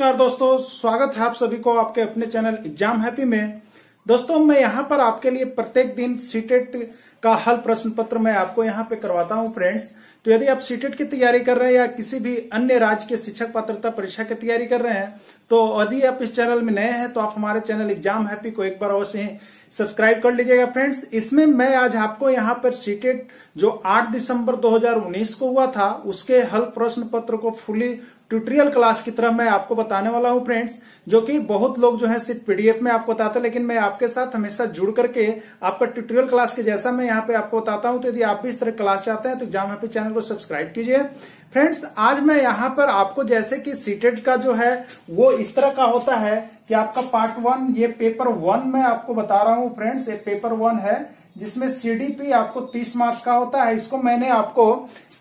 नमस्कार दोस्तों, स्वागत है आप सभी को आपके अपने चैनल एग्जाम हैप्पी में। दोस्तों मैं यहाँ पर आपके लिए प्रत्येक दिन सीटेट का हल प्रश्न पत्र मैं आपको यहाँ पे करवाता हूँ फ्रेंड्स। तो यदि आप सीटेट की तैयारी कर रहे हैं या किसी भी अन्य राज्य के शिक्षक पात्रता परीक्षा की तैयारी कर रहे हैं, तो यदि आप इस चैनल में नए हैं तो आप हमारे चैनल एग्जाम हैप्पी को एक बार अवश्य ही सब्सक्राइब कर लीजिएगा फ्रेंड्स। इसमें मैं आज आपको यहाँ पर सीटेट जो 8 दिसंबर 2019 को हुआ था उसके हल प्रश्न पत्र को फुली ट्यूटोरियल क्लास की तरह मैं आपको बताने वाला हूं फ्रेंड्स। जो कि बहुत लोग जो है सिर्फ पीडीएफ में आपको बताते हैं, लेकिन मैं आपके साथ हमेशा जुड़ करके आपका ट्यूटोरियल क्लास के जैसा मैं यहाँ पे आपको बताता हूं। तो यदि आप भी इस तरह क्लास चाहते हैं तो एग्जाम हैप्पी चैनल को सब्सक्राइब कीजिए फ्रेंड्स। आज मैं यहाँ पर आपको जैसे कि सीटेट का जो है वो इस तरह का होता है कि आपका पार्ट 1 ये पेपर 1 मैं आपको बता रहा हूँ फ्रेंड्स। ये पेपर 1 है जिसमें सीडीपी आपको 30 मार्क्स का होता है। इसको मैंने आपको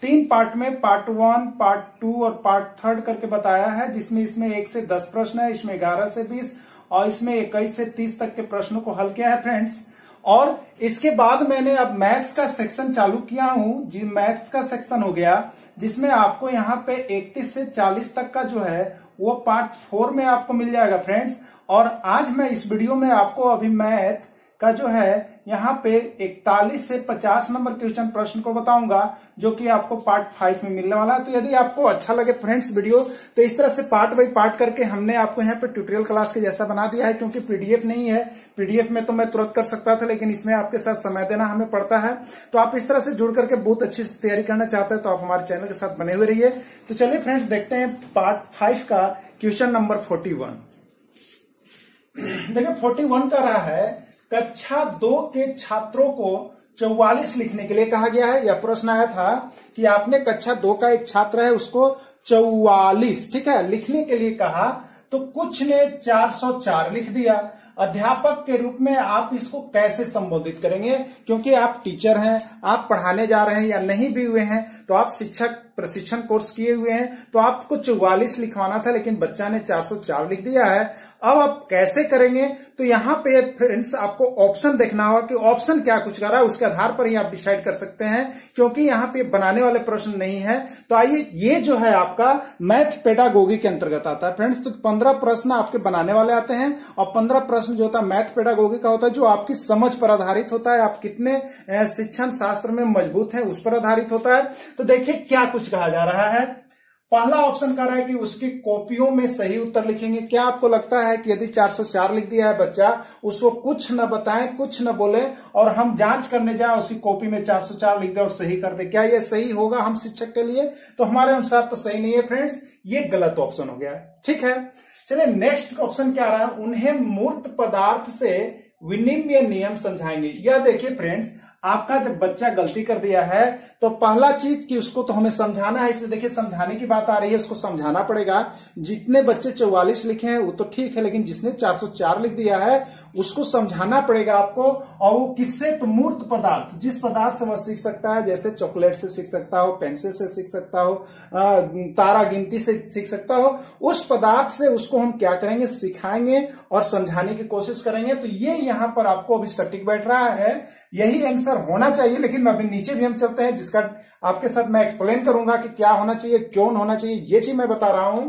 3 पार्ट में पार्ट 1, पार्ट 2 और पार्ट 3 करके बताया है, जिसमें इसमें 1 से 10 प्रश्न है, इसमें 11 से 20 और इसमें 21 से 30 तक के प्रश्नों को हल किया है फ्रेंड्स। और इसके बाद मैंने अब मैथ्स का सेक्शन चालू किया हूं जी। मैथ्स का सेक्शन हो गया जिसमें आपको यहाँ पे 31 से 40 तक का जो है वो पार्ट 4 में आपको मिल जाएगा फ्रेंड्स। और आज मैं इस वीडियो में आपको अभी मैथ का जो है यहाँ पे 41 से 50 नंबर क्वेश्चन प्रश्न को बताऊंगा, जो कि आपको पार्ट 5 में मिलने वाला है। तो यदि आपको अच्छा लगे फ्रेंड्स वीडियो, तो इस तरह से पार्ट बाई पार्ट करके हमने आपको यहाँ पे ट्यूटोरियल क्लास के जैसा बना दिया है। क्योंकि पीडीएफ नहीं है, पीडीएफ में तो मैं तुरंत कर सकता था, लेकिन इसमें आपके साथ समय देना हमें पड़ता है। तो आप इस तरह से जुड़ करके बहुत अच्छी से तैयारी करना चाहते हैं तो आप हमारे चैनल के साथ बने हुए रहिए। तो चलिए फ्रेंड्स देखते हैं पार्ट 5 का क्वेश्चन नंबर 41। देखिए 41 का रहा है, कक्षा 2 के छात्रों को 44 लिखने के लिए कहा गया है। यह प्रश्न आया था कि आपने कक्षा 2 का एक छात्र है उसको 44 ठीक है लिखने के लिए कहा, तो कुछ ने 404 लिख दिया। अध्यापक के रूप में आप इसको कैसे संबोधित करेंगे? क्योंकि आप टीचर हैं, आप पढ़ाने जा रहे हैं या नहीं भी हुए हैं, तो आप शिक्षक प्रशिक्षण कोर्स किए हुए हैं, तो आपको 44 लिखवाना था, लेकिन बच्चा ने 404 लिख दिया है। अब आप कैसे करेंगे? तो यहाँ पे फ्रेंड्स आपको ऑप्शन देखना होगा कि ऑप्शन क्या कुछ कर रहा है, उसके आधार पर ही आप डिसाइड कर सकते हैं, क्योंकि यहाँ पे बनाने वाले प्रश्न नहीं है। तो आइए, ये जो है आपका मैथ पेडागोगी के अंतर्गत आता है फ्रेंड्स। तो 15 प्रश्न आपके बनाने वाले आते हैं और 15 प्रश्न जो होता है मैथ पेडागोगी का होता है, जो आपकी समझ पर आधारित होता है, आप कितने शिक्षण शास्त्र में मजबूत हैं उस पर आधारित होता है। तो देखिए क्या कुछ कहा जा रहा है। पहला ऑप्शन कह रहा है कि उसकी कॉपियों में सही उत्तर लिखेंगे। क्या आपको लगता है कि यदि 404 लिख दिया है बच्चा, उसको कुछ न बताएं, कुछ न बोले और हम जांच करने जाए उसी कॉपी में 404 लिख दे और सही कर दे, क्या यह सही होगा हम शिक्षक के लिए? तो हमारे अनुसार तो सही नहीं है फ्रेंड्स, ये गलत ऑप्शन हो गया। ठीक है, चलिए नेक्स्ट ऑप्शन क्या रहा है, उन्हें मूर्त पदार्थ से विनिमय नियम समझाएंगे। यह देखिए फ्रेंड्स, आपका जब बच्चा गलती कर दिया है तो पहला चीज कि उसको तो हमें समझाना है, इसलिए देखिए समझाने की बात आ रही है, उसको समझाना पड़ेगा। जितने बच्चे 44 लिखे हैं वो तो ठीक है, लेकिन जिसने 404 लिख दिया है उसको समझाना पड़ेगा आपको। और वो किससे? तो मूर्त पदार्थ, जिस पदार्थ से वह सीख सकता है, जैसे चॉकलेट से सीख सकता हो, पेंसिल से सीख सकता हो, तारा गिनती से सीख सकता हो, उस पदार्थ से उसको हम क्या करेंगे? सिखाएंगे और समझाने की कोशिश करेंगे। तो ये यहाँ पर आपको अभी सटीक बैठ रहा है, यही आंसर होना चाहिए। लेकिन अभी नीचे भी हम चलते हैं, जिसका आपके साथ मैं एक्सप्लेन करूंगा कि क्या होना चाहिए, क्यों होना चाहिए, ये चीज मैं बता रहा हूं।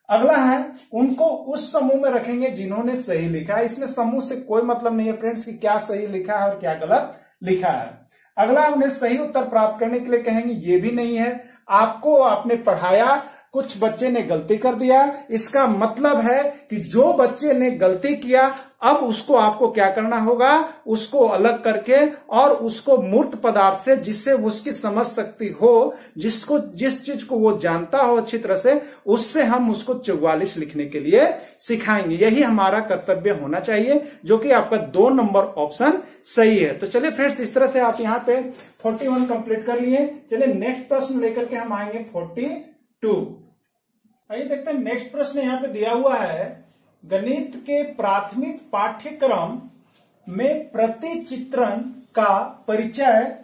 अगला है, उनको उस समूह में रखेंगे जिन्होंने सही लिखा है। इसमें समूह से कोई मतलब नहीं है फ्रेंड्स कि क्या सही लिखा है और क्या गलत लिखा है। अगला, उन्हें सही उत्तर प्राप्त करने के लिए कहेंगे, ये भी नहीं है। आपको आपने पढ़ाया, कुछ बच्चे ने गलती कर दिया, इसका मतलब है कि जो बच्चे ने गलती किया अब उसको आपको क्या करना होगा? उसको अलग करके और उसको मूर्त पदार्थ से, जिससे उसकी समझ शक्ति हो, जिसको जिस चीज को वो जानता हो अच्छी तरह से, उससे हम उसको 44 लिखने के लिए सिखाएंगे। यही हमारा कर्तव्य होना चाहिए, जो कि आपका 2 नंबर ऑप्शन सही है। तो चलिए फ्रेंड्स, इस तरह से आप यहाँ पे 41 कंप्लीट कर लिए। चलिए नेक्स्ट प्रश्न लेकर के हम आएंगे 42। आइए देखते हैं नेक्स्ट प्रश्न यहाँ पे दिया हुआ है, गणित के प्राथमिक पाठ्यक्रम में प्रतिचित्रण का परिचय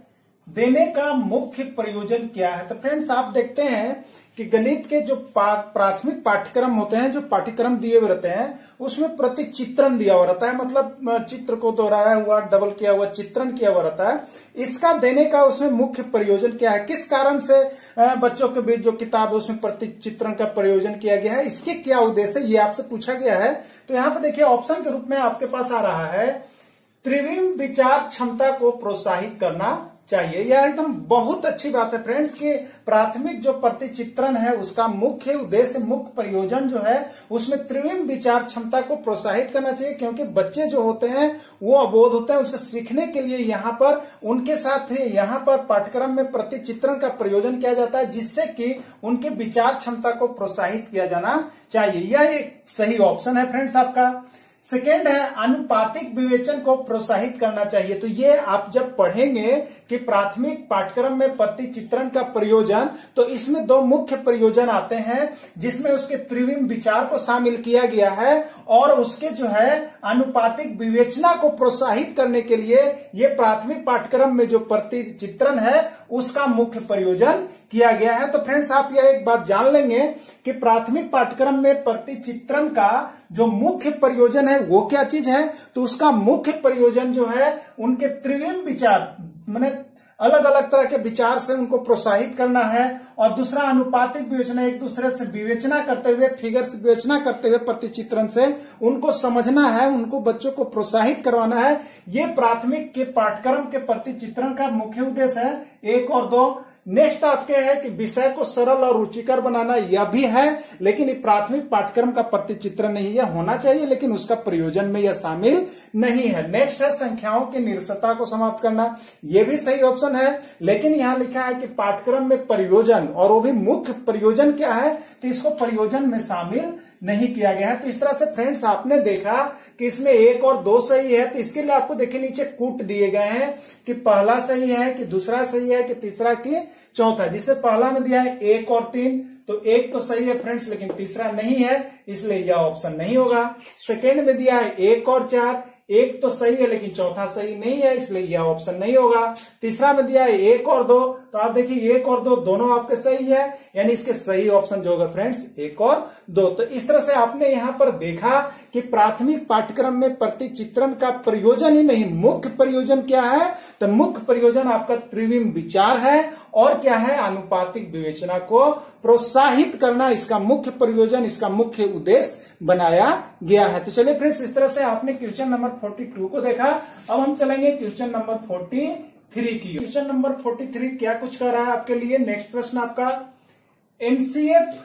देने का मुख्य प्रयोजन क्या है? तो फ्रेंड्स आप देखते हैं कि गणित के जो प्राथमिक पाठ्यक्रम होते हैं, जो पाठ्यक्रम दिए हुए रहते हैं, उसमें प्रति चित्रण दिया हुआ रहता है, मतलब चित्र को दोहराया हुआ, डबल किया हुआ, चित्रण किया हुआ रहता है। इसका देने का उसमें मुख्य प्रयोजन क्या है, किस कारण से बच्चों के बीच जो किताब है उसमें प्रति चित्रण का प्रयोजन किया गया है, इसके क्या उद्देश्य है, ये आपसे पूछा गया है। तो यहाँ पे देखिए ऑप्शन के रूप में आपके पास आ रहा है त्रिविम विचार क्षमता को प्रोत्साहित करना चाहिए। यह एकदम बहुत अच्छी बात है फ्रेंड्स कि प्राथमिक जो प्रतिचित्रण है उसका मुख्य उद्देश्य, मुख्य प्रयोजन जो है उसमें त्रिविम विचार क्षमता को प्रोत्साहित करना चाहिए, क्योंकि बच्चे जो होते हैं वो अबोध होते हैं, उसको सीखने के लिए यहाँ पर उनके साथ यहाँ पर पाठ्यक्रम में प्रतिचित्रण का प्रयोजन किया जाता है, जिससे कि उनके विचार क्षमता को प्रोत्साहित किया जाना चाहिए। यह एक सही ऑप्शन है फ्रेंड्स आपका। सेकेंड है अनुपातिक विवेचन को प्रोत्साहित करना चाहिए। तो ये आप जब पढ़ेंगे कि प्राथमिक पाठ्यक्रम में प्रतिचित्रण का प्रयोजन, तो इसमें दो मुख्य प्रयोजन आते हैं, जिसमें उसके त्रिविम विचार को शामिल किया गया है और उसके जो है अनुपातिक विवेचना को प्रोत्साहित करने के लिए ये प्राथमिक पाठ्यक्रम में जो प्रतिचित्रण है उसका मुख्य प्रयोजन किया गया है। तो फ्रेंड्स आप यह एक बात जान लेंगे कि प्राथमिक पाठ्यक्रम में प्रतिचित्रण का जो मुख्य प्रयोजन है वो क्या चीज है, तो उसका मुख्य प्रयोजन जो है उनके त्रिविम विचार, माने अलग अलग तरह के विचार से उनको प्रोत्साहित करना है, और दूसरा अनुपातिक विवेचना, एक दूसरे से विवेचना करते हुए, फिगर से विवेचना करते हुए प्रतिचित्रण से उनको समझना है, उनको बच्चों को प्रोत्साहित करवाना है। ये प्राथमिक के पाठ्यक्रम के प्रतिचित्रण का मुख्य उद्देश्य है, 1 और 2। नेक्स्ट आपके है कि विषय को सरल और रुचिकर बनाना, यह भी है, लेकिन ये प्राथमिक पाठ्यक्रम का प्रतिचित्रण नहीं, यह होना चाहिए लेकिन उसका प्रयोजन में यह शामिल नहीं है। नेक्स्ट है संख्याओं की निरसता को समाप्त करना, यह भी सही ऑप्शन है, लेकिन यहां लिखा है कि पाठ्यक्रम में प्रयोजन, और वो भी मुख्य प्रयोजन क्या है, तो इसको प्रयोजन में शामिल नहीं किया गया है। तो इस तरह से फ्रेंड्स आपने देखा कि इसमें 1 और 2 सही है, तो इसके लिए आपको देखिए नीचे कूट दिए गए हैं कि पहला सही है कि दूसरा सही है कि तीसरा कि चौथा। जिसे पहला में दिया है 1 और 3, तो 1 तो सही है फ्रेंड्स, लेकिन तीसरा नहीं है, इसलिए यह ऑप्शन नहीं होगा। सेकेंड में दिया है 1 और 4, 1 तो सही है लेकिन चौथा सही नहीं है, इसलिए यह ऑप्शन नहीं होगा। तीसरा में दिया है 1 और 2, तो आप देखिए 1 और 2 दोनों आपके सही है, यानी इसके सही ऑप्शन जो होगा फ्रेंड्स 1 और 2। तो इस तरह से आपने यहां पर देखा कि प्राथमिक पाठ्यक्रम में प्रतिचित्रण का प्रयोजन ही नहीं, मुख्य प्रयोजन क्या है, तो मुख्य प्रयोजन आपका त्रिविम विचार है, और क्या है, अनुपातिक विवेचना को प्रोत्साहित करना, इसका मुख्य प्रयोजन, इसका मुख्य उद्देश्य बनाया गया है। तो चलिए फ्रेंड्स, इस तरह से आपने क्वेश्चन नंबर 42 को देखा। अब हम चलेंगे क्वेश्चन नंबर 43 की। क्वेश्चन नंबर 43 क्या कुछ कर रहा है आपके लिए। नेक्स्ट प्रश्न आपका एनसीएफ,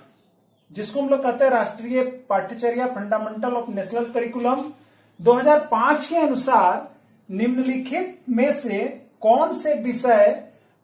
जिसको हम लोग कहते हैं राष्ट्रीय पाठ्यचर्या, फंडामेंटल ऑफ नेशनल करिकुलम 2005 के अनुसार निम्नलिखित में से कौन से विषय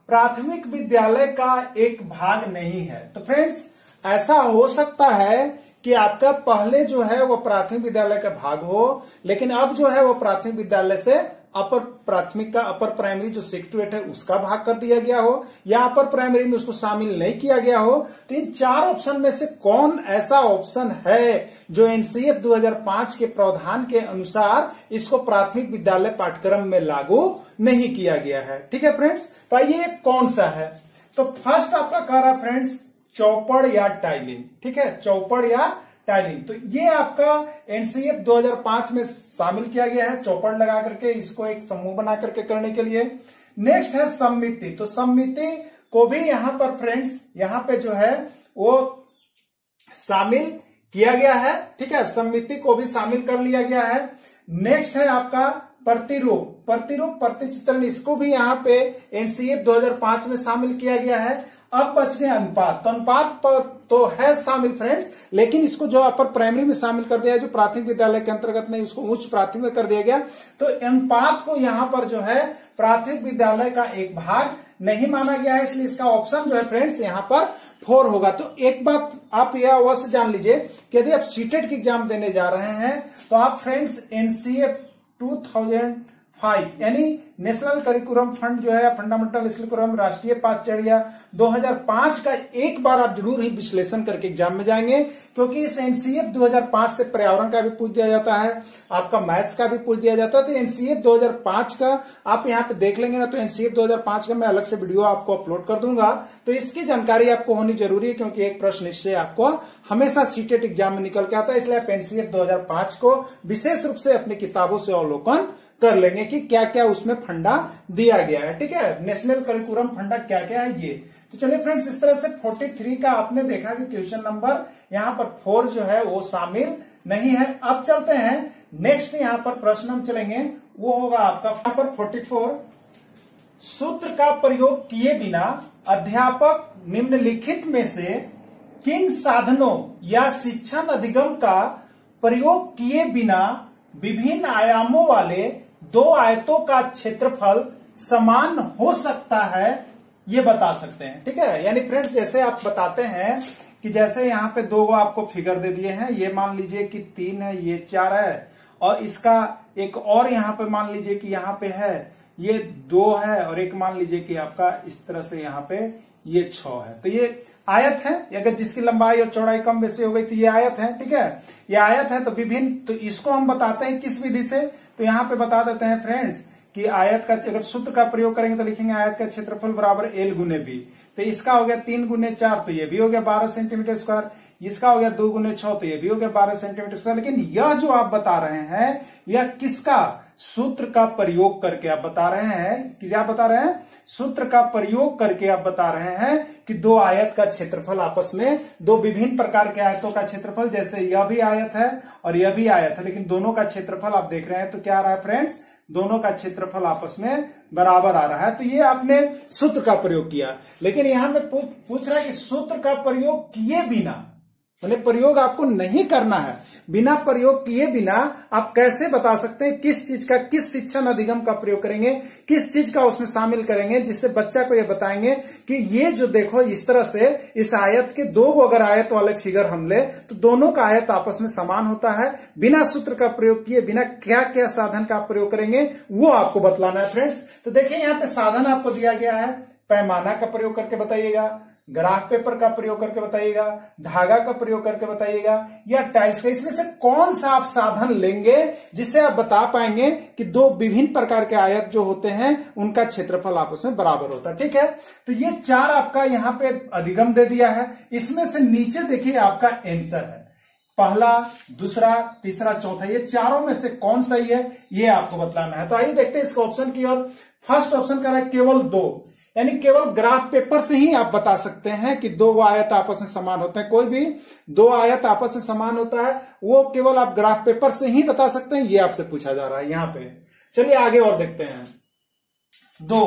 प्राथमिक विद्यालय का एक भाग नहीं है। तो फ्रेंड्स ऐसा हो सकता है कि आपका पहले जो है वो प्राथमिक विद्यालय का भाग हो, लेकिन अब जो है वो प्राथमिक विद्यालय से अपर प्राथमिक का, अपर प्राइमरी जो 6 to 8 है उसका भाग कर दिया गया हो, या अपर प्राइमरी में उसको शामिल नहीं किया गया हो। तो इन 4 ऑप्शन में से कौन ऐसा ऑप्शन है जो एनसीएफ 2005 के प्रावधान के अनुसार इसको प्राथमिक विद्यालय पाठ्यक्रम में लागू नहीं किया गया है। ठीक है फ्रेंड्स, तो ये कौन सा है। तो फर्स्ट आपका कह रहा फ्रेंड्स चौपड़ या टाइलिंग। ठीक है, चौपड़ या टाइलिंग, तो ये आपका एनसीएफ 2005 में शामिल किया गया है, चौपड़ लगा करके इसको एक समूह बना करके करने के लिए। नेक्स्ट है समिति, तो समिति को भी यहां पर फ्रेंड्स यहां पे जो है वो शामिल किया गया है। ठीक है, समिति को भी शामिल कर लिया गया है। नेक्स्ट है आपका प्रतिरूप, प्रतिरूप प्रतिचित्रण, इसको भी यहां पे एनसीएफ 2005 में शामिल किया गया है। अब बच गए अनुपात, तो अनुपात पर तो है शामिल फ्रेंड्स, लेकिन इसको जो अपर प्राइमरी में शामिल कर दिया, जो प्राथमिक विद्यालय के अंतर्गत नहीं, उसको उच्च प्राथमिक में कर दिया गया। तो अनुपात को यहां पर जो है प्राथमिक विद्यालय का एक भाग नहीं माना गया है, इसलिए इसका ऑप्शन जो है फ्रेंड्स यहां पर 4 होगा। तो एक बात आप यह अवश्य जान लीजिए कि यदि आप सीटेट की एग्जाम देने जा रहे हैं तो आप फ्रेंड्स एनसीएफ 2005 5 यानी नेशनल करिकुलम फंड जो है फंडामेंटल करिकुलम राष्ट्रीय पाठ्यचर्या 2005 का एक बार आप जरूर ही विश्लेषण करके एग्जाम में जाएंगे, क्योंकि इस एनसीएफ 2005 से पर्यावरण का भी पूछ दिया जाता है, आपका मैथ्स का भी पूछ दिया जाता है। तो एनसीएफ 2005 का आप यहाँ पे देख लेंगे ना, तो एनसीएफ 2005 का मैं अलग से वीडियो आपको अपलोड कर दूंगा, तो इसकी जानकारी आपको होनी जरूरी है, क्योंकि एक प्रश्न इससे आपको हमेशा सीटेट एग्जाम में निकल के आता है। इसलिए आप एनसीएफ 2005 को विशेष रूप से अपनी किताबों से अवलोकन कर लेंगे कि क्या क्या उसमें फंडा दिया गया है। ठीक है, नेशनल करिकुलम फंडा क्या क्या है ये। तो चलिए फ्रेंड्स, इस तरह से 43 का आपने देखा कि क्वेश्चन नंबर यहाँ पर 4 जो है वो शामिल नहीं है। अब चलते हैं नेक्स्ट, यहाँ पर प्रश्न हम चलेंगे, वो होगा आपका यहाँ पर 44। सूत्र का प्रयोग किए बिना अध्यापक निम्नलिखित में से किन साधनों या शिक्षण अधिगम का प्रयोग किए बिना विभिन्न आयामों वाले दो आयतों का क्षेत्रफल समान हो सकता है, ये बता सकते हैं। ठीक है, यानी फ्रेंड्स जैसे आप बताते हैं कि जैसे यहाँ पे दो आपको फिगर दे दिए हैं, ये मान लीजिए कि 3 है, ये 4 है, और इसका एक और यहाँ पे मान लीजिए कि यहाँ पे है ये 2 है, और एक मान लीजिए कि आपका इस तरह से यहाँ पे ये 6 है। तो ये आयत है, अगर जिसकी लंबाई और चौड़ाई कम बेसी हो गई तो ये आयत है। ठीक है, ये आयत है। तो विभिन्न, तो इसको हम बताते हैं किस विधि से, तो यहाँ पे बता देते हैं फ्रेंड्स कि आयत का अगर सूत्र का प्रयोग करेंगे तो लिखेंगे आयत का क्षेत्रफल बराबर L गुने बी। तो इसका हो गया 3 गुने 4, तो ये भी हो गया 12 सेंटीमीटर स्क्वायर। इसका हो गया 2 गुने 6, तो ये भी हो गया 12 सेंटीमीटर स्क्वायर। लेकिन यह जो आप बता रहे हैं यह किसका सूत्र का प्रयोग करके आप बता रहे हैं, क्या बता रहे हैं, सूत्र का प्रयोग करके आप बता रहे हैं कि दो आयत का क्षेत्रफल आपस में, दो विभिन्न प्रकार के आयतों का क्षेत्रफल, जैसे यह भी आयत है और यह भी आयत है, लेकिन दोनों का क्षेत्रफल आप देख रहे हैं तो क्या आ रहा है फ्रेंड्स, दोनों का क्षेत्रफल आपस में बराबर आ रहा है। तो ये आपने सूत्र का प्रयोग किया। लेकिन यहां पे पूछ रहा है कि सूत्र का प्रयोग किए बिना, मैंने प्रयोग आपको नहीं करना है, बिना प्रयोग किए बिना आप कैसे बता सकते हैं किस चीज का, किस शिक्षण अधिगम का प्रयोग करेंगे, किस चीज का उसमें शामिल करेंगे, जिससे बच्चा को ये बताएंगे कि ये जो देखो इस तरह से इस आयत के दो अगर आयत वाले फिगर हम ले तो दोनों का आयत आपस में समान होता है। बिना सूत्र का प्रयोग किए बिना क्या क्या साधन का प्रयोग करेंगे वो आपको बतलाना है फ्रेंड्स। तो देखिए यहाँ पे साधन आपको दिया गया है, पैमाना का प्रयोग करके बताइएगा, ग्राफ पेपर का प्रयोग करके बताइएगा, धागा का प्रयोग करके बताइएगा, या टाइल्स का। इसमें से कौन सा आप साधन लेंगे जिससे आप बता पाएंगे कि दो विभिन्न प्रकार के आयत जो होते हैं उनका क्षेत्रफल आपस में बराबर होता है। ठीक है, तो ये 4 आपका यहाँ पे अधिगम दे दिया है। इसमें से नीचे देखिए आपका आंसर है, पहला, दूसरा, तीसरा, चौथा, ये चारों में से कौन सही है ये आपको बतलाना है। तो आइए देखते हैं इसके ऑप्शन की ओर। फर्स्ट ऑप्शन कर रहा है केवल 2, यानी केवल ग्राफ पेपर से ही आप बता सकते हैं कि दो आयत आपस में समान होते हैं। कोई भी दो आयत आपस में समान होता है वो केवल आप ग्राफ पेपर से ही बता सकते हैं, ये आपसे पूछा जा रहा है यहाँ पे। चलिए आगे और देखते हैं। 2,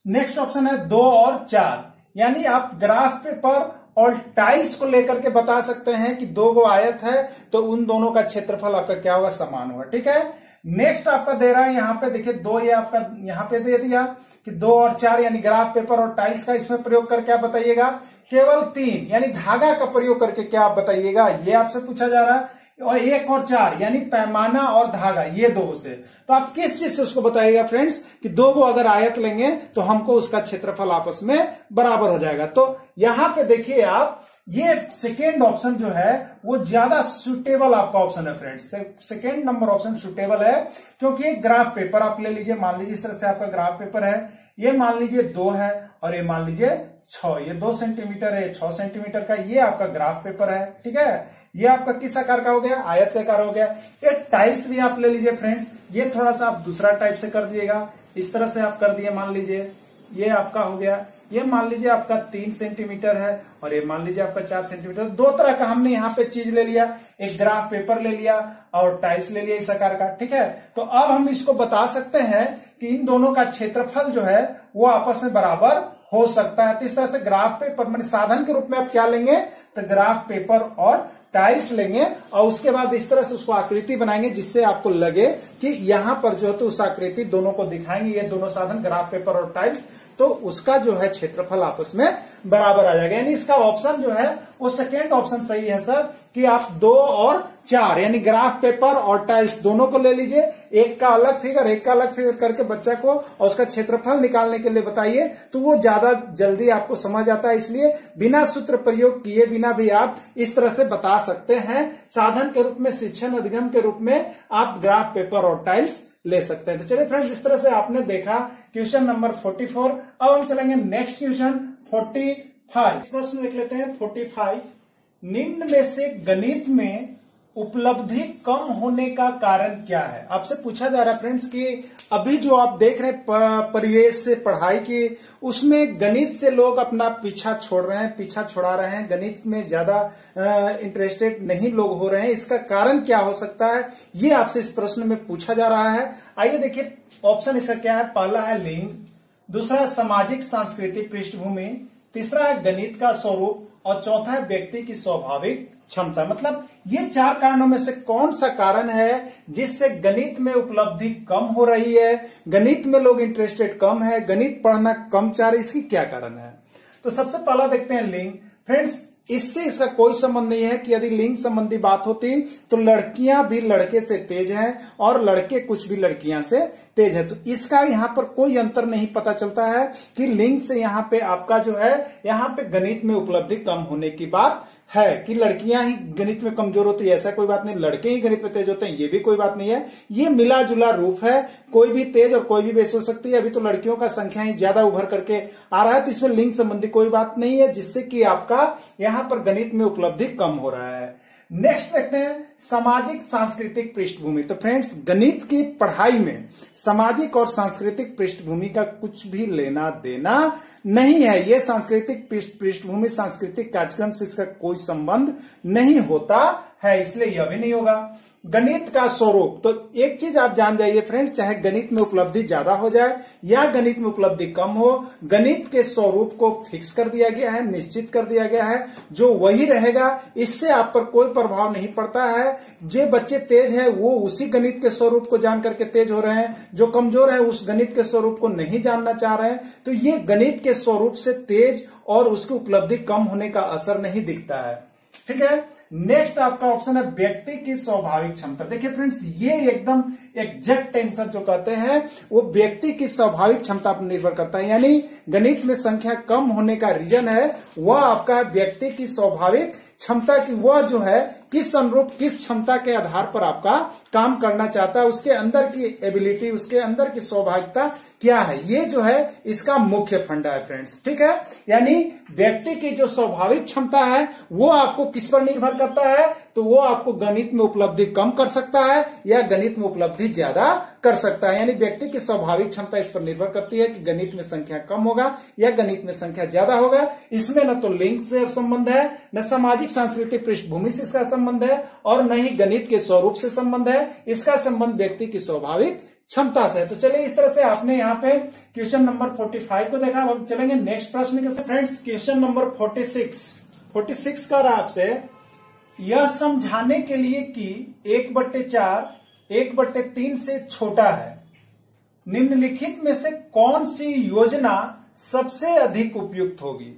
नेक्स्ट ऑप्शन है 2 और 4, यानी आप ग्राफ पेपर और टाइल्स को लेकर के बता सकते हैं कि दो गो आयत है तो उन दोनों का क्षेत्रफल आपका क्या होगा, समान होगा। ठीक है, नेक्स्ट आपका दे रहा है यहाँ पे देखिए 2, ये आपका यहाँ पे दे दिया कि 2 और 4, यानी ग्राफ पेपर और टाइल्स का इसमें प्रयोग करके आप बताइएगा। केवल 3, यानी धागा का प्रयोग करके क्या आप बताइएगा, ये आपसे पूछा जा रहा है। और 1 और 4, यानी पैमाना और धागा, ये दो से। तो आप किस चीज से उसको बताइएगा फ्रेंड्स कि दो को अगर आयत लेंगे तो हमको उसका क्षेत्रफल आपस में बराबर हो जाएगा। तो यहां पे देखिए आप, ये सेकेंड ऑप्शन जो है वो ज्यादा सुटेबल आपका ऑप्शन है friends. Second number option suitable है, क्योंकि ग्राफ पेपर आप ले लीजिए, मान लीजिए इस तरह से आपका ग्राफ पेपर है, ये मान लीजिए 2 है और ये मान लीजिए 6, ये 2 सेंटीमीटर है, 6 सेंटीमीटर का ये आपका ग्राफ पेपर है। ठीक है, ये आपका किस आकार का हो गया, आयत का आकार हो गया। ये टाइल्स भी आप ले लीजिए फ्रेंड्स, ये थोड़ा सा आप दूसरा टाइप से कर दिएगा, इस तरह से आप कर दिए, मान लीजिए ये आपका हो गया, ये मान लीजिए आपका 3 सेंटीमीटर है और ये मान लीजिए आपका 4 सेंटीमीटर। दो तरह का हमने यहाँ पे चीज ले लिया, एक ग्राफ पेपर ले लिया और टाइल्स ले लिया इस आकार का। ठीक है, तो अब हम इसको बता सकते हैं कि इन दोनों का क्षेत्रफल जो है वो आपस में बराबर हो सकता है। तो इस तरह से ग्राफ पेपर मैंने साधन के रूप में आप क्या लेंगे, तो ग्राफ पेपर और टाइल्स लेंगे और उसके बाद इस तरह से उसको आकृति बनाएंगे जिससे आपको लगे कि यहां पर जो है तो उस आकृति दोनों को दिखाएंगे। ये दोनों साधन ग्राफ पेपर और टाइल्स तो उसका जो है क्षेत्रफल आपस में बराबर आ जाएगा। यानी इसका ऑप्शन जो है वो सेकेंड ऑप्शन सही है सर, कि आप 2 और 4 यानी ग्राफ पेपर और टाइल्स दोनों को ले लीजिए, एक का अलग फिगर करके बच्चा को और उसका क्षेत्रफल निकालने के लिए बताइए, तो वो ज्यादा जल्दी आपको समझ आता है। इसलिए बिना सूत्र प्रयोग किए बिना भी आप इस तरह से बता सकते हैं। साधन के रूप में, शिक्षण अधिगम के रूप में आप ग्राफ पेपर और टाइल्स ले सकते हैं। तो चलिए फ्रेंड्स, इस तरह से आपने देखा क्वेश्चन नंबर 44। अब हम चलेंगे नेक्स्ट क्वेश्चन 45। प्रश्न देख लेते हैं 45। निम्न में से गणित में उपलब्धि कम होने का कारण क्या है? आपसे पूछा जा रहा है फ्रेंड्स कि अभी जो आप देख रहे हैं परिवेश से पढ़ाई की, उसमें गणित से लोग अपना पीछा छुड़ा रहे हैं, गणित में ज्यादा इंटरेस्टेड नहीं लोग हो रहे हैं। इसका कारण क्या हो सकता है, ये आपसे इस प्रश्न में पूछा जा रहा है। आइए देखिए, ऑप्शन इसका क्या है। पहला है लिंग, दूसरा है सामाजिक सांस्कृतिक पृष्ठभूमि, तीसरा है गणित का स्वरूप और चौथा है व्यक्ति की स्वाभाविक क्षमता। मतलब ये 4 कारणों में से कौन सा कारण है जिससे गणित में उपलब्धि कम हो रही है, गणित में लोग इंटरेस्टेड कम है, गणित पढ़ना कम चाह रहे, इसकी क्या कारण है? तो सबसे पहला देखते हैं लिंग। फ्रेंड्स, इससे इसका कोई संबंध नहीं है कि यदि लिंग संबंधी बात होती तो लड़कियां भी लड़के से तेज हैं और लड़के कुछ भी लड़कियां से तेज है। तो इसका यहाँ पर कोई अंतर नहीं पता चलता है कि लिंग से यहाँ पे आपका जो है यहाँ पे गणित में उपलब्धि कम होने की बात है कि लड़कियां ही गणित में कमजोर होती है, ऐसा कोई बात नहीं। लड़के ही गणित में तेज होते हैं, ये भी कोई बात नहीं है। ये मिला जुला रूप है, कोई भी तेज और कोई भी बेस हो सकती है। अभी तो लड़कियों का संख्या ही ज्यादा उभर करके आ रहा है, तो इसमें लिंग संबंधी कोई बात नहीं है जिससे कि आपका यहाँ पर गणित में उपलब्धि कम हो रहा है। नेक्स्ट देखते हैं सामाजिक सांस्कृतिक पृष्ठभूमि। तो फ्रेंड्स, गणित की पढ़ाई में सामाजिक और सांस्कृतिक पृष्ठभूमि का कुछ भी लेना देना नहीं है। ये सांस्कृतिक पृष्ठभूमि, सांस्कृतिक कार्यक्रम से इसका कोई संबंध नहीं होता है, इसलिए यह भी नहीं होगा। गणित का स्वरूप, तो एक चीज आप जान जाइए फ्रेंड्स, चाहे गणित में उपलब्धि ज्यादा हो जाए या गणित में उपलब्धि कम हो, गणित के स्वरूप को फिक्स कर दिया गया है, निश्चित कर दिया गया है, जो वही रहेगा। इससे आप पर कोई प्रभाव नहीं पड़ता है। जो बच्चे तेज है वो उसी गणित के स्वरूप को जान करके तेज हो रहे हैं, जो कमजोर है उस गणित के स्वरूप को नहीं जानना चाह रहे हैं। तो ये गणित के स्वरूप से तेज और उसकी उपलब्धि कम होने का असर नहीं दिखता है। ठीक है। नेक्स्ट आपका ऑप्शन है व्यक्ति की स्वाभाविक क्षमता। देखिए फ्रेंड्स, ये एकदम एग्जैक्ट आंसर जो कहते हैं वो व्यक्ति की स्वाभाविक क्षमता पर निर्भर करता है। यानी गणित में संख्या कम होने का रीजन है वह आपका व्यक्ति की स्वाभाविक क्षमता की, वह जो है किस अनुरूप किस क्षमता के आधार पर आपका काम करना चाहता है, उसके अंदर की एबिलिटी, उसके अंदर की स्वाभाविकता क्या है, ये जो है इसका मुख्य फंडा है फ्रेंड्स। ठीक है। यानी व्यक्ति की जो स्वाभाविक क्षमता है वो आपको किस पर निर्भर करता है, तो वो आपको गणित में उपलब्धि कम कर सकता है या गणित में उपलब्धि ज्यादा कर सकता है। यानी व्यक्ति की स्वाभाविक क्षमता इस पर निर्भर करती है कि गणित में संख्या कम होगा या गणित में संख्या ज्यादा होगा। इसमें न तो लिंग से संबंध है, न सामाजिक सांस्कृतिक पृष्ठभूमि से इसका संबंध है और न ही गणित के स्वरूप से संबंध है। इसका संबंध व्यक्ति की स्वाभाविक क्षमता से है। तो चलिए, इस तरह से आपने यहाँ पे क्वेश्चन नंबर 45 को देखा। अब चलेंगे नेक्स्ट प्रश्न के फ्रेंड्स। क्वेश्चन नंबर 46 का रहा आपसे, यह समझाने के लिए कि 1/4 1/3 से छोटा है, निम्नलिखित में से कौन सी योजना सबसे अधिक उपयुक्त होगी?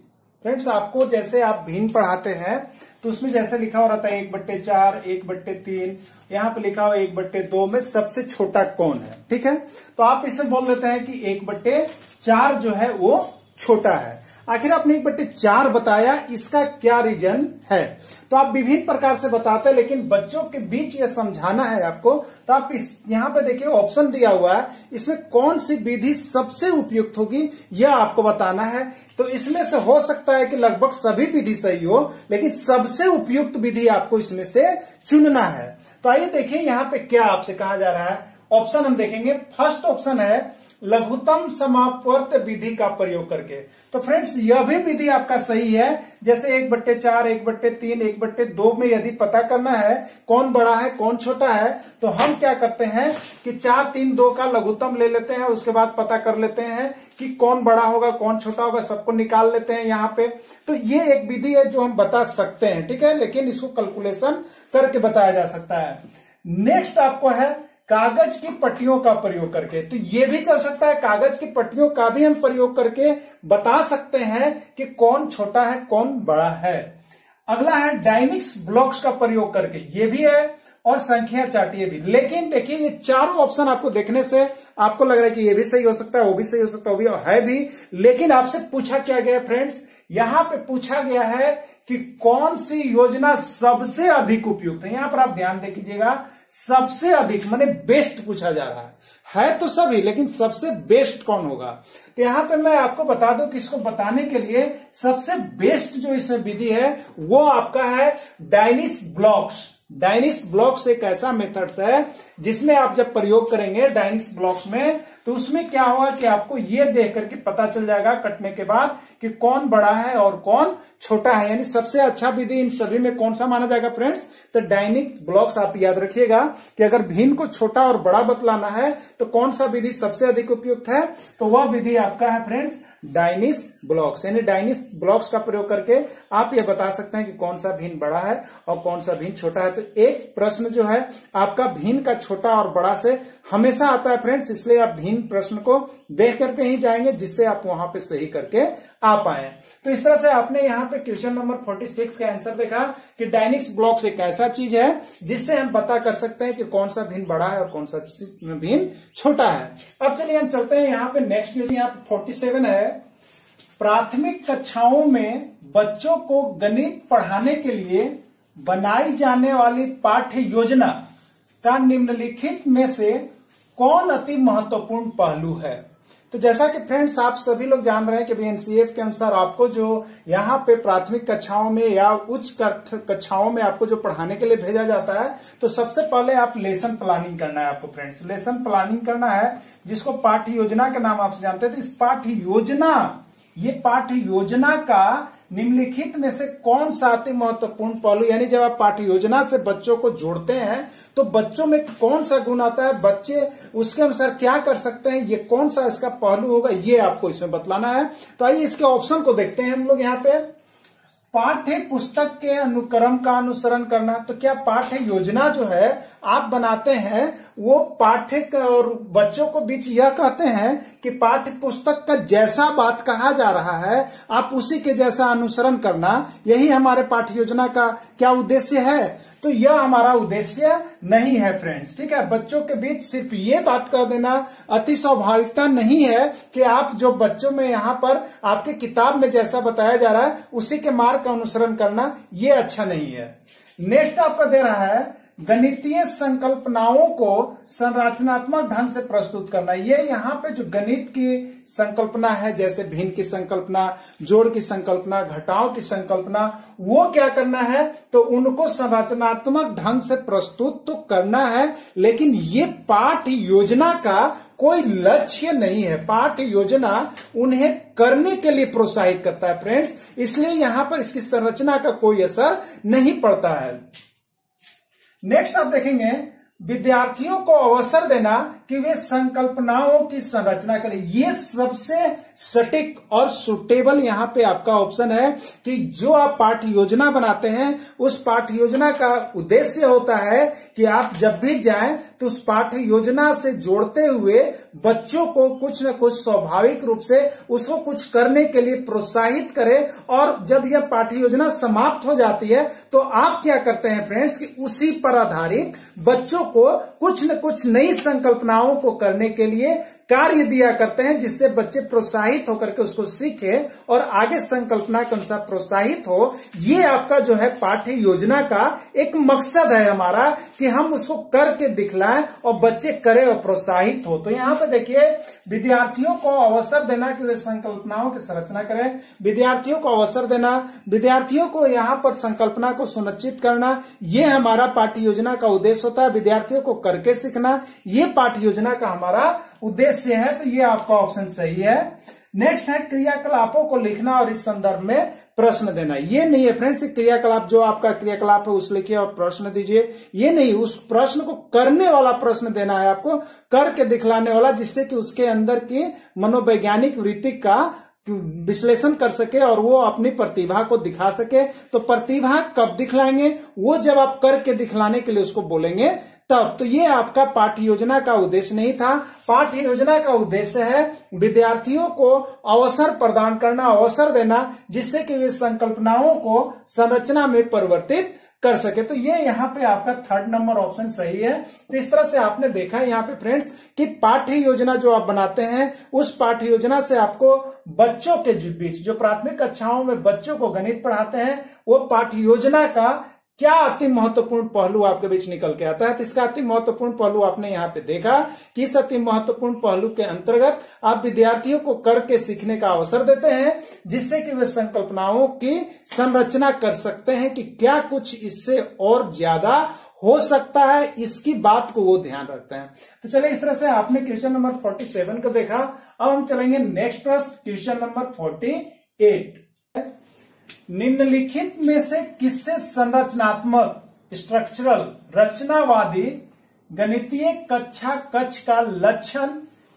फ्रेंड्स, आपको जैसे आप भिन्न पढ़ाते हैं तो उसमें जैसे लिखा हो रहता है 1/4 1/3, यहाँ पे लिखा हुआ 1/2 में सबसे छोटा कौन है। ठीक है। तो आप इससे बोल देते हैं कि 1/4 जो है वो छोटा है। आखिर आपने 1/4 बताया, इसका क्या रीजन है? तो आप विभिन्न प्रकार से बताते हैं, लेकिन बच्चों के बीच ये समझाना है आपको। तो आप इस यहाँ पे देखिए ऑप्शन दिया हुआ है, इसमें कौन सी विधि सबसे उपयुक्त होगी यह आपको बताना है। तो इसमें से हो सकता है कि लगभग सभी विधि सही हो, लेकिन सबसे उपयुक्त विधि आपको इसमें से चुनना है। तो आइए देखिए यहाँ पे क्या आपसे कहा जा रहा है। ऑप्शन हम देखेंगे। फर्स्ट ऑप्शन है लघुत्तम समापवर्त विधि का प्रयोग करके। तो फ्रेंड्स, यह भी विधि आपका सही है। जैसे 1/4 1/3 1/2 में यदि पता करना है कौन बड़ा है कौन छोटा है, तो हम क्या करते हैं कि 4 3 2 का लघुत्तम ले लेते हैं, उसके बाद पता कर लेते हैं कि कौन बड़ा होगा कौन छोटा होगा, सबको निकाल लेते हैं यहाँ पे। तो ये एक विधि है जो हम बता सकते हैं। ठीक है। लेकिन इसको कैलकुलेशन करके बताया जा सकता है। नेक्स्ट आपको है कागज की पट्टियों का प्रयोग करके। तो ये भी चल सकता है, कागज की पट्टियों का भी हम प्रयोग करके बता सकते हैं कि कौन छोटा है कौन बड़ा है। अगला है डायनिक्स ब्लॉक्स का प्रयोग करके, ये भी है, और संख्या चार्ट भी। लेकिन देखिए ये चारों ऑप्शन आपको देखने से आपको लग रहा है कि ये भी सही हो सकता है, वो भी सही हो सकता है, वो भी है भी, लेकिन आपसे पूछा क्या गया फ्रेंड्स, यहां पे पूछा गया है कि कौन सी योजना सबसे अधिक उपयुक्त है। यहां पर आप ध्यान दे कीजिएगा, सबसे अधिक माने बेस्ट पूछा जा रहा है तो सभी, लेकिन सबसे बेस्ट कौन होगा। तो यहां पे मैं आपको बता दूं कि इसको बताने के लिए सबसे बेस्ट जो इसमें विधि है वो आपका है डायनिक्स ब्लॉक्स। डायनिक्स ब्लॉक्स एक ऐसा मेथड्स है जिसमें आप जब प्रयोग करेंगे डायनिक्स ब्लॉक्स में, तो उसमें क्या होगा कि आपको ये देख करके पता चल जाएगा कटने के बाद कि कौन बड़ा है और कौन छोटा है। यानी सबसे अच्छा विधि इन सभी में कौन सा माना जाएगा फ्रेंड्स, तो डायनिक्स ब्लॉक्स। आप याद रखिएगा कि अगर भिन्न को छोटा और बड़ा बतलाना है तो कौन सा विधि सबसे अधिक उपयुक्त है, तो वह विधि आपका है फ्रेंड्स डायनिक्स ब्लॉक्स। यानी डायनिक्स ब्लॉक्स का प्रयोग करके आप ये बता सकते हैं कि कौन सा भिन्न बड़ा है और कौन सा भिन्न छोटा है। तो एक प्रश्न जो है आपका भिन्न का छोटा और बड़ा से हमेशा आता है फ्रेंड्स, इसलिए आप भिन्न प्रश्न को देख करके ही जाएंगे जिससे आप वहां पे सही करके आ पाए। तो इस तरह से आपने यहाँ पे क्वेश्चन नंबर 46 का आंसर देखा कि डायनिक्स ब्लॉक्स एक ऐसा चीज है जिससे हम पता कर सकते हैं कि कौन सा भिन्न बड़ा है और कौन सा भिन्न छोटा है। अब चलिए हम चलते हैं यहाँ पे नेक्स्ट क्वेश्चन, यहाँ पे 47 है, प्राथमिक कक्षाओं में बच्चों को गणित पढ़ाने के लिए बनाई जाने वाली पाठ्य योजना का निम्नलिखित में से कौन अति महत्वपूर्ण पहलू है। तो जैसा कि फ्रेंड्स आप सभी लोग जान रहे हैं कि एनसीएफ के अनुसार आपको जो यहाँ पे प्राथमिक कक्षाओं में या उच्च कक्षाओं में आपको जो पढ़ाने के लिए भेजा जाता है, तो सबसे पहले आप लेसन प्लानिंग करना है आपको फ्रेंड्स, लेसन प्लानिंग करना है, जिसको पाठ्य योजना के नाम आपसे जानते हैं। तो इस पाठ्य योजना का निम्नलिखित में से कौन सा अति महत्वपूर्ण पहलू, यानी जब आप पाठ्य योजना से बच्चों को जोड़ते हैं तो बच्चों में कौन सा गुण आता है, बच्चे उसके अनुसार क्या कर सकते हैं, ये कौन सा इसका पहलू होगा, ये आपको इसमें बतलाना है। तो आइए इसके ऑप्शन को देखते हैं हम लोग। यहाँ पे पाठ्य पुस्तक के अनुक्रम का अनुसरण करना, तो क्या पाठ्य योजना जो है आप बनाते हैं वो पाठ्य और बच्चों को बीच यह कहते हैं कि पाठ्य पुस्तक का जैसा बात कहा जा रहा है आप उसी के जैसा अनुसरण करना, यही हमारे पाठ्य योजना का क्या उद्देश्य है। तो यह हमारा उद्देश्य नहीं है फ्रेंड्स, ठीक है। बच्चों के बीच सिर्फ ये बात कर देना अति स्वाभाविकता नहीं है कि आप जो बच्चों में यहाँ पर आपके किताब में जैसा बताया जा रहा है उसी के मार्ग का अनुसरण करना, ये अच्छा नहीं है। नेक्स्ट आपका दे रहा है गणितीय संकल्पनाओं को संरचनात्मक ढंग से प्रस्तुत करना। ये यहाँ पे जो गणित की संकल्पना है, जैसे भिन्न की संकल्पना, जोड़ की संकल्पना, घटाव की संकल्पना, वो क्या करना है, तो उनको संरचनात्मक ढंग से प्रस्तुत तो करना है, लेकिन ये पाठ्य योजना का कोई लक्ष्य नहीं है। पाठ्य योजना उन्हें करने के लिए प्रोत्साहित करता है फ्रेंड्स, इसलिए यहाँ पर इसकी संरचना का कोई असर नहीं पड़ता है। नेक्स्ट आप देखेंगे विद्यार्थियों को अवसर देना कि वे संकल्पनाओं की संरचना करें। ये सबसे सटीक और सुटेबल यहाँ पे आपका ऑप्शन है कि जो आप पाठ्य योजना बनाते हैं उस पाठ्य योजना का उद्देश्य होता है कि आप जब भी जाएं तो उस पाठ्य योजना से जोड़ते हुए बच्चों को कुछ न कुछ स्वाभाविक रूप से उसको कुछ करने के लिए प्रोत्साहित करें, और जब यह पाठ्य योजना समाप्त हो जाती है तो आप क्या करते हैं फ्रेंड्स कि उसी पर आधारित बच्चों को कुछ न कुछ नई संकल्पनाओं को करने के लिए कार्य दिया करते हैं, जिससे बच्चे प्रोत्साहित होकर के उसको सीखे और आगे संकल्पना के अनुसार प्रोत्साहित हो। ये आपका जो है पाठ्य योजना का एक मकसद है हमारा कि हम उसको करके दिखलाएं और बच्चे करें और प्रोत्साहित हो। तो यहाँ पे देखिए विद्यार्थियों को अवसर देना कि वे संकल्पनाओं की संरचना करें, विद्यार्थियों को अवसर देना, विद्यार्थियों को यहाँ पर संकल्पना को सुनिश्चित करना, ये हमारा पाठ्य योजना का उद्देश्य होता है। विद्यार्थियों को करके सीखना, ये पाठ्य योजना का हमारा उद्देश्य है। तो ये आपका ऑप्शन सही है। नेक्स्ट है क्रियाकलापों को लिखना और इस संदर्भ में प्रश्न देना। ये नहीं है फ्रेंड्स क्रियाकलाप, जो आपका क्रियाकलाप है उस लिखिए और प्रश्न दीजिए, ये नहीं, उस प्रश्न को करने वाला प्रश्न देना है आपको, करके दिखलाने वाला, जिससे कि उसके अंदर की मनोवैज्ञानिक वृत्ति का विश्लेषण कर सके और वो अपनी प्रतिभा को दिखा सके। तो प्रतिभा कब दिखलाएंगे, वो जब आप करके दिखलाने के लिए उसको बोलेंगे तब तो ये आपका पाठ्य योजना का उद्देश्य नहीं था। पाठ्य योजना का उद्देश्य है विद्यार्थियों को अवसर प्रदान करना, अवसर देना, जिससे कि वे संकल्पनाओं को संरचना में परिवर्तित कर सके। तो ये यहाँ पे आपका थर्ड नंबर ऑप्शन सही है। तो इस तरह से आपने देखा है यहाँ पे फ्रेंड्स कि पाठ्य योजना जो आप बनाते हैं, उस पाठ्य योजना से आपको बच्चों के बीच, जो प्राथमिक कक्षाओं में बच्चों को गणित पढ़ाते हैं, वो पाठ्य योजना का क्या अति महत्वपूर्ण पहलू आपके बीच निकल के आता है। तो इसका अति महत्वपूर्ण पहलू आपने यहाँ पे देखा कि इस अति महत्वपूर्ण पहलू के अंतर्गत आप विद्यार्थियों को करके सीखने का अवसर देते हैं, जिससे कि वे संकल्पनाओं की संरचना कर सकते हैं कि क्या कुछ इससे और ज्यादा हो सकता है, इसकी बात को वो ध्यान रखते हैं। तो चलिए, इस तरह से आपने क्वेश्चन नंबर 47 को देखा। अब हम चलेंगे नेक्स्ट प्रश्न, क्वेश्चन नंबर 48। निम्नलिखित में से किससे संरचनात्मक स्ट्रक्चरल रचनावादी गणितीय कक्षा कक्ष का लक्षण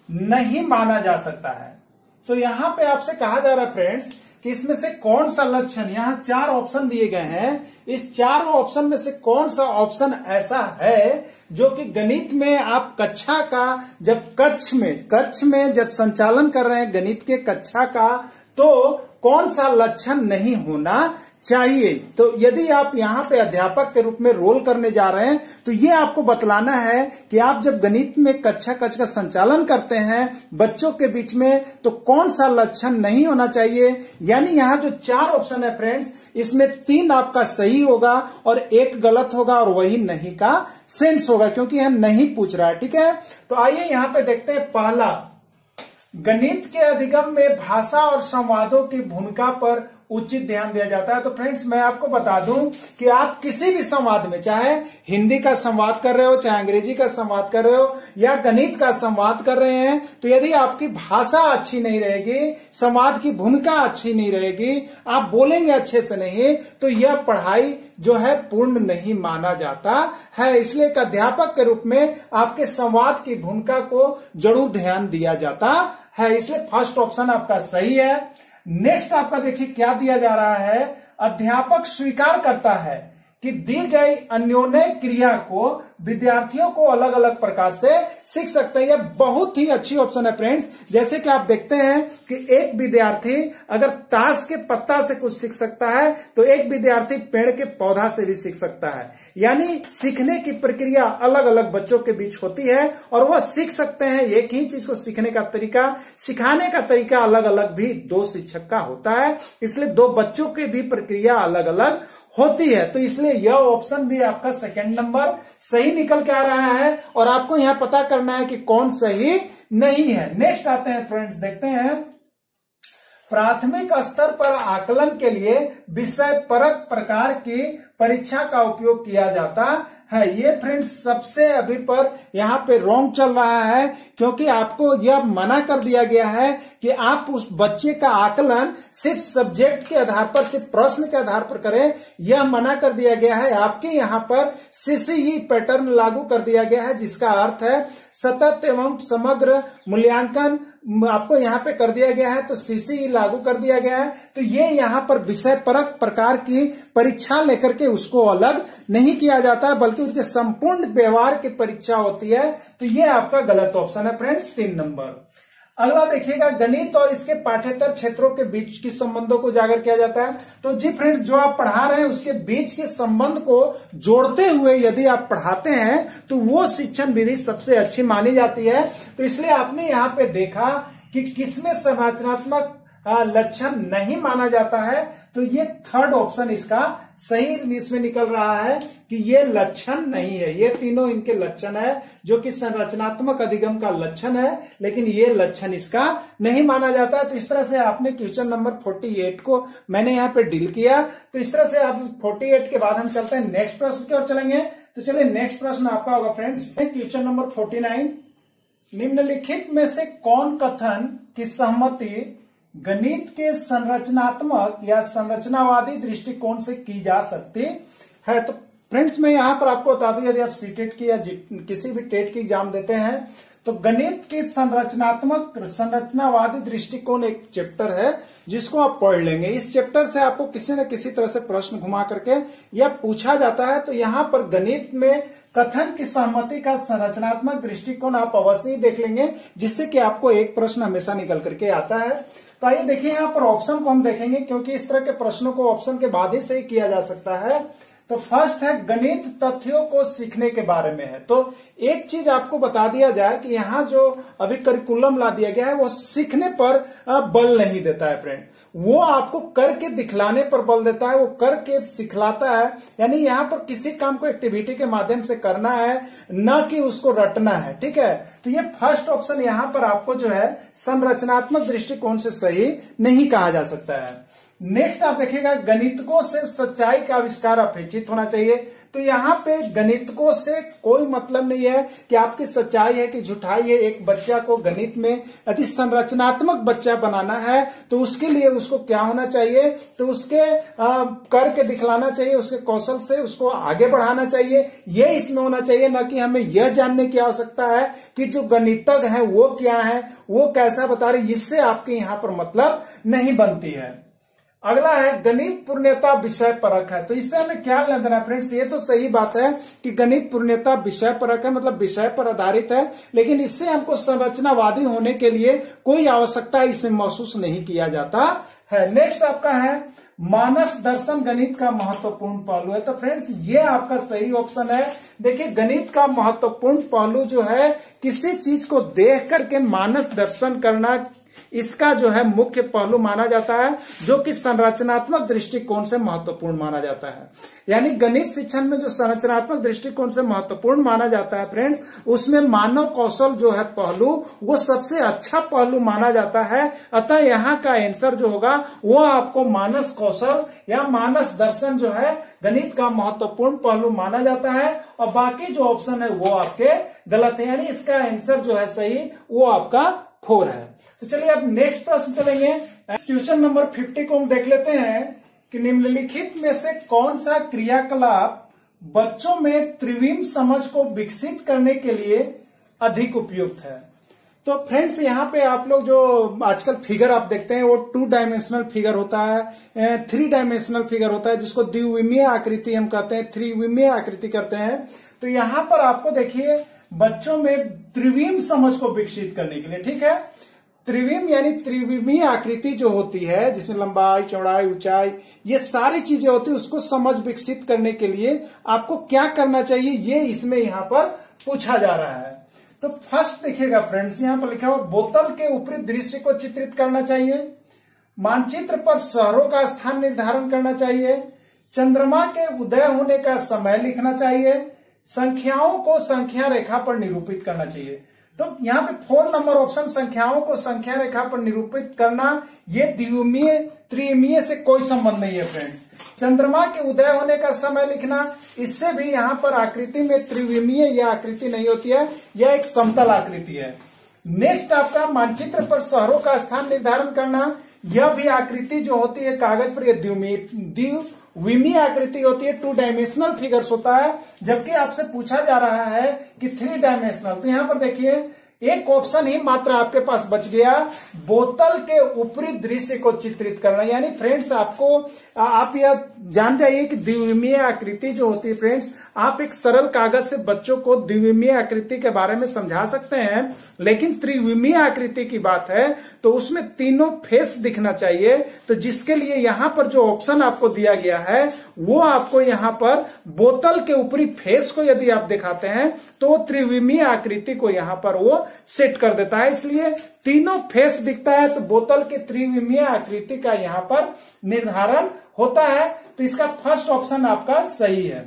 नहीं माना जा सकता है? तो यहां पे आपसे कहा जा रहा है फ्रेंड्स कि इसमें से कौन सा लक्षण, यहां 4 ऑप्शन दिए गए हैं, इस 4 ऑप्शन में से कौन सा ऑप्शन ऐसा है जो कि गणित में आप कक्षा का जब कक्ष में जब संचालन कर रहे हैं गणित के कक्षा का, तो कौन सा लक्षण नहीं होना चाहिए। तो यदि आप यहाँ पे अध्यापक के रूप में रोल करने जा रहे हैं, तो ये आपको बतलाना है कि आप जब गणित में कक्षा कक्ष का संचालन करते हैं बच्चों के बीच में, तो कौन सा लक्षण नहीं होना चाहिए। यानी यहाँ जो 4 ऑप्शन है फ्रेंड्स, इसमें 3 आपका सही होगा और 1 गलत होगा और वही नहीं का सेंस होगा, क्योंकि यह नहीं पूछ रहा है। ठीक है, तो आइए यहाँ पे देखते हैं। पहला, गणित के अधिगम में भाषा और संवादों की भूमिका पर उचित ध्यान दिया जाता है। तो फ्रेंड्स, मैं आपको बता दूं कि आप किसी भी संवाद में, चाहे हिंदी का संवाद कर रहे हो, चाहे अंग्रेजी का संवाद कर रहे हो, या गणित का संवाद कर रहे हैं, तो यदि आपकी भाषा अच्छी नहीं रहेगी, संवाद की भूमिका अच्छी नहीं रहेगी, आप बोलेंगे अच्छे से नहीं, तो यह पढ़ाई जो है पूर्ण नहीं माना जाता है। इसलिए एक अध्यापक के रूप में आपके संवाद की भूमिका को जरूर ध्यान दिया जाता है। इसलिए फर्स्ट ऑप्शन आपका सही है। नेक्स्ट आपका देखिए क्या दिया जा रहा है। अध्यापक स्वीकार करता है कि दी गई अन्योन्य क्रिया को विद्यार्थियों को अलग अलग प्रकार से सीख सकते हैं। यह बहुत ही अच्छी ऑप्शन है फ्रेंड्स। जैसे कि आप देखते हैं कि एक विद्यार्थी अगर ताश के पत्ता से कुछ सीख सकता है, तो एक विद्यार्थी पेड़ के पौधा से भी सीख सकता है। यानी सीखने की प्रक्रिया अलग अलग बच्चों के बीच होती है और वह सीख सकते हैं। एक ही चीज को सीखने का तरीका, सिखाने का तरीका अलग अलग भी 2 शिक्षक का होता है, इसलिए 2 बच्चों की भी प्रक्रिया अलग अलग होती है। तो इसलिए यह ऑप्शन भी आपका सेकंड नंबर सही निकल के आ रहा है और आपको यहां पता करना है कि कौन सही नहीं है। नेक्स्ट आते हैं फ्रेंड्स, देखते हैं। प्राथमिक स्तर पर आकलन के लिए विषय परक प्रकार की परीक्षा का उपयोग किया जाता है। ये फ्रेंड्स सबसे अभी पर यहाँ पे रॉन्ग चल रहा है, क्योंकि आपको यह मना कर दिया गया है कि आप उस बच्चे का आकलन सिर्फ सब्जेक्ट के आधार पर, सिर्फ प्रश्न के आधार पर करें। यह मना कर दिया गया है। आपके यहाँ पर सीसीई पैटर्न लागू कर दिया गया है, जिसका अर्थ है सतत एवं समग्र मूल्यांकन आपको यहाँ पे कर दिया गया है। तो सीसीई लागू कर दिया गया है। तो ये यहाँ पर विषय परक प्रकार की परीक्षा लेकर के उसको अलग नहीं किया जाता है, बल्कि उसके संपूर्ण व्यवहार की परीक्षा होती है। तो ये आपका गलत ऑप्शन है फ्रेंड्स, 3 नंबर। अगला देखिएगा, गणित और इसके पाठ्येतर क्षेत्रों के बीच के संबंधों को उजागर किया जाता है। तो जी फ्रेंड्स, जो आप पढ़ा रहे हैं उसके बीच के संबंध को जोड़ते हुए यदि आप पढ़ाते हैं तो वो शिक्षण विधि सबसे अच्छी मानी जाती है। तो इसलिए आपने यहाँ पे देखा कि किसमें संरचनात्मक लक्षण नहीं माना जाता है, तो ये थर्ड ऑप्शन इसका सही इसमें निकल रहा है कि ये लक्षण नहीं है। ये तीनों इनके लक्षण है जो कि संरचनात्मक अधिगम का लक्षण है, लेकिन ये लक्षण इसका नहीं माना जाता है। तो इस तरह से आपने क्वेश्चन नंबर 48 को मैंने यहाँ पे डील किया। तो इस तरह से आप 48 के बाद हम चलते हैं नेक्स्ट प्रश्न की ओर चलेंगे। तो चलिए, नेक्स्ट प्रश्न आपका होगा फ्रेंड्स क्वेश्चन नंबर 49। निम्नलिखित में से कौन कथन की सहमति गणित के संरचनात्मक या संरचनावादी दृष्टिकोण से की जा सकती है? तो फ्रेंड्स, मैं यहां पर आपको बता दूं, यदि आप सीटेट की या किसी भी टेट की एग्जाम देते हैं तो गणित की संरचनावादी दृष्टिकोण एक चैप्टर है जिसको आप पढ़ लेंगे। इस चैप्टर से आपको किसी न किसी तरह से प्रश्न घुमा करके यह पूछा जाता है। तो यहाँ पर गणित में कथन की सहमति का संरचनात्मक दृष्टिकोण आप अवश्य ही देख लेंगे, जिससे कि आपको एक प्रश्न हमेशा निकल करके आता है। तो आइए देखिए यहाँ पर ऑप्शन को हम देखेंगे, क्योंकि इस तरह के प्रश्नों को ऑप्शन के बाद ही सही किया जा सकता है। तो फर्स्ट है गणित तथ्यों को सीखने के बारे में है। तो एक चीज आपको बता दिया जाए कि यहाँ जो अभी करिकुलम ला दिया गया है वो सीखने पर बल नहीं देता है फ्रेंड, वो आपको करके दिखलाने पर बल देता है, वो करके सिखलाता है। यानी यहाँ पर किसी काम को एक्टिविटी के माध्यम से करना है, न कि उसको रटना है। ठीक है, तो ये फर्स्ट ऑप्शन यहाँ पर आपको जो है संरचनात्मक दृष्टिकोण से सही नहीं कहा जा सकता है। नेक्स्ट आप देखिएगा गणितकों से सच्चाई का आविष्कार अपेक्षित होना चाहिए। तो यहाँ पे गणितकों से कोई मतलब नहीं है कि आपकी सच्चाई है कि झूठाई है। एक बच्चा को गणित में यदि संरचनात्मक बच्चा बनाना है तो उसके लिए उसको क्या होना चाहिए, तो उसके करके दिखलाना चाहिए, उसके कौशल से उसको आगे बढ़ाना चाहिए, ये इसमें होना चाहिए। न कि हमें यह जानने की आवश्यकता है कि जो गणितज्ञ है वो क्या है, वो कैसा बता रहे, इससे आपके यहाँ पर मतलब नहीं बनती है। अगला है गणित पूर्णता विषय परक है। तो इससे हमें क्या लेना देना फ्रेंड्स, ये तो सही बात है कि गणित पूर्णता विषय परक है, मतलब विषय पर आधारित है, लेकिन इससे हमको संरचनावादी होने के लिए कोई आवश्यकता इससे महसूस नहीं किया जाता है। नेक्स्ट आपका है मानस दर्शन गणित का महत्वपूर्ण पहलू है। तो फ्रेंड्स ये आपका सही ऑप्शन है। देखिए गणित का महत्वपूर्ण पहलू जो है किसी चीज को देख करके मानस दर्शन करना, इसका जो है मुख्य पहलू माना जाता है, जो कि संरचनात्मक दृष्टिकोण से महत्वपूर्ण माना जाता है। यानी गणित शिक्षण में जो संरचनात्मक दृष्टिकोण से महत्वपूर्ण माना जाता है फ्रेंड्स, उसमें मानव कौशल जो है पहलू वो सबसे अच्छा पहलू माना जाता है। अतः यहाँ का आंसर जो होगा वो आपको मानस कौशल या मानस दर्शन जो है गणित का महत्वपूर्ण पहलू माना जाता है, और बाकी जो ऑप्शन है वो आपके गलत है। यानी इसका आंसर जो है सही वो आपका 4 है। तो चलिए अब नेक्स्ट प्रश्न चलेंगे। क्वेश्चन नंबर 50 को हम देख लेते हैं कि निम्नलिखित में से कौन सा क्रियाकलाप बच्चों में त्रिविम समझ को विकसित करने के लिए अधिक उपयुक्त है। तो फ्रेंड्स यहाँ पे आप लोग जो आजकल फिगर आप देखते हैं वो 2 डायमेंशनल फिगर होता है, 3 डायमेंशनल फिगर होता है, जिसको द्विविमीय आकृति हम कहते हैं, त्रिविमीय आकृति करते हैं। तो यहाँ पर आपको देखिए बच्चों में त्रिविम समझ को विकसित करने के लिए, ठीक है, त्रिविम यानी त्रिविमीय आकृति जो होती है जिसमें लंबाई, चौड़ाई, ऊंचाई, ये सारी चीजें होती है, उसको समझ विकसित करने के लिए आपको क्या करना चाहिए, ये इसमें यहाँ पर पूछा जा रहा है। तो फर्स्ट देखिएगा फ्रेंड्स, यहाँ पर लिखा हुआ बोतल के ऊपरी दृश्य को चित्रित करना चाहिए, मानचित्र पर शहरों का स्थान निर्धारण करना चाहिए, चंद्रमा के उदय होने का समय लिखना चाहिए, संख्याओं को संख्या रेखा पर निरूपित करना चाहिए। तो यहाँ पे 4 नंबर ऑप्शन संख्याओं को संख्या रेखा पर निरूपित करना, ये द्विविमीय त्रिविमीय से कोई संबंध नहीं है फ्रेंड्स। चंद्रमा के उदय होने का समय लिखना, इससे भी यहाँ पर आकृति में त्रिविमीय यह आकृति नहीं होती है, यह एक समतल आकृति है। नेक्स्ट आपका मानचित्र पर शहरों का स्थान निर्धारण करना, यह भी आकृति जो होती है कागज पर यह द्विविमीय आकृति होती है, 2 डायमेंशनल फिगर्स होता है, जबकि आपसे पूछा जा रहा है कि 3 डायमेंशनल। तो यहाँ पर देखिए एक ऑप्शन ही मात्र आपके पास बच गया, बोतल के ऊपरी दृश्य को चित्रित करना। यानी फ्रेंड्स आपको आप यह जान जाइए कि द्विविमीय आकृति जो होती है फ्रेंड्स, आप एक सरल कागज से बच्चों को द्विविमीय आकृति के बारे में समझा सकते हैं, लेकिन त्रिविमीय आकृति की बात है तो उसमें तीनों फेस दिखना चाहिए। तो जिसके लिए यहाँ पर जो ऑप्शन आपको दिया गया है वो आपको यहाँ पर बोतल के ऊपरी फेस को यदि आप दिखाते हैं तो त्रिविमीय आकृति को यहाँ पर वो सेट कर देता है, इसलिए तीनों फेस दिखता है तो बोतल के त्रिविमीय आकृति का यहाँ पर निर्धारण होता है। तो इसका फर्स्ट ऑप्शन आपका सही है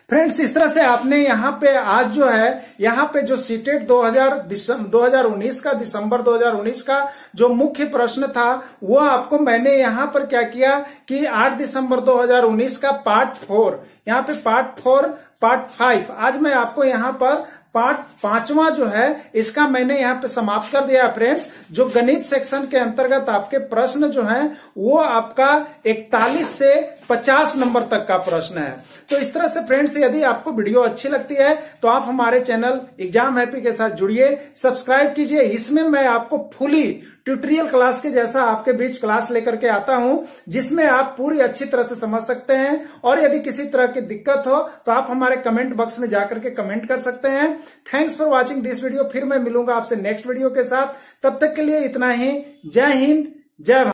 फ्रेंड्स। इस तरह से आपने यहाँ पे आज जो है यहाँ पे जो सीटेट 2019 का दिसंबर 2019 का जो मुख्य प्रश्न था वो आपको मैंने यहाँ पर क्या किया कि 8 दिसंबर 2019 का पार्ट 4, यहाँ पे पार्ट 4 पार्ट 5, आज मैं आपको यहाँ पर पार्ट 5वां जो है इसका मैंने यहाँ पे समाप्त कर दिया फ्रेंड्स। जो गणित सेक्शन के अंतर्गत आपके प्रश्न जो हैं वो आपका 41 से 50 नंबर तक का प्रश्न है। तो इस तरह से फ्रेंड्स, यदि आपको वीडियो अच्छी लगती है तो आप हमारे चैनल एग्जाम हैप्पी के साथ जुड़िए, सब्सक्राइब कीजिए। इसमें मैं आपको फुली ट्यूटोरियल क्लास के जैसा आपके बीच क्लास लेकर के आता हूं, जिसमें आप पूरी अच्छी तरह से समझ सकते हैं। और यदि किसी तरह की दिक्कत हो तो आप हमारे कमेंट बॉक्स में जाकर के कमेंट कर सकते हैं। Thanks for watching this video. फिर मैं मिलूंगा आपसे नेक्स्ट वीडियो के साथ। तब तक के लिए इतना ही। जय हिंद, जय भारत।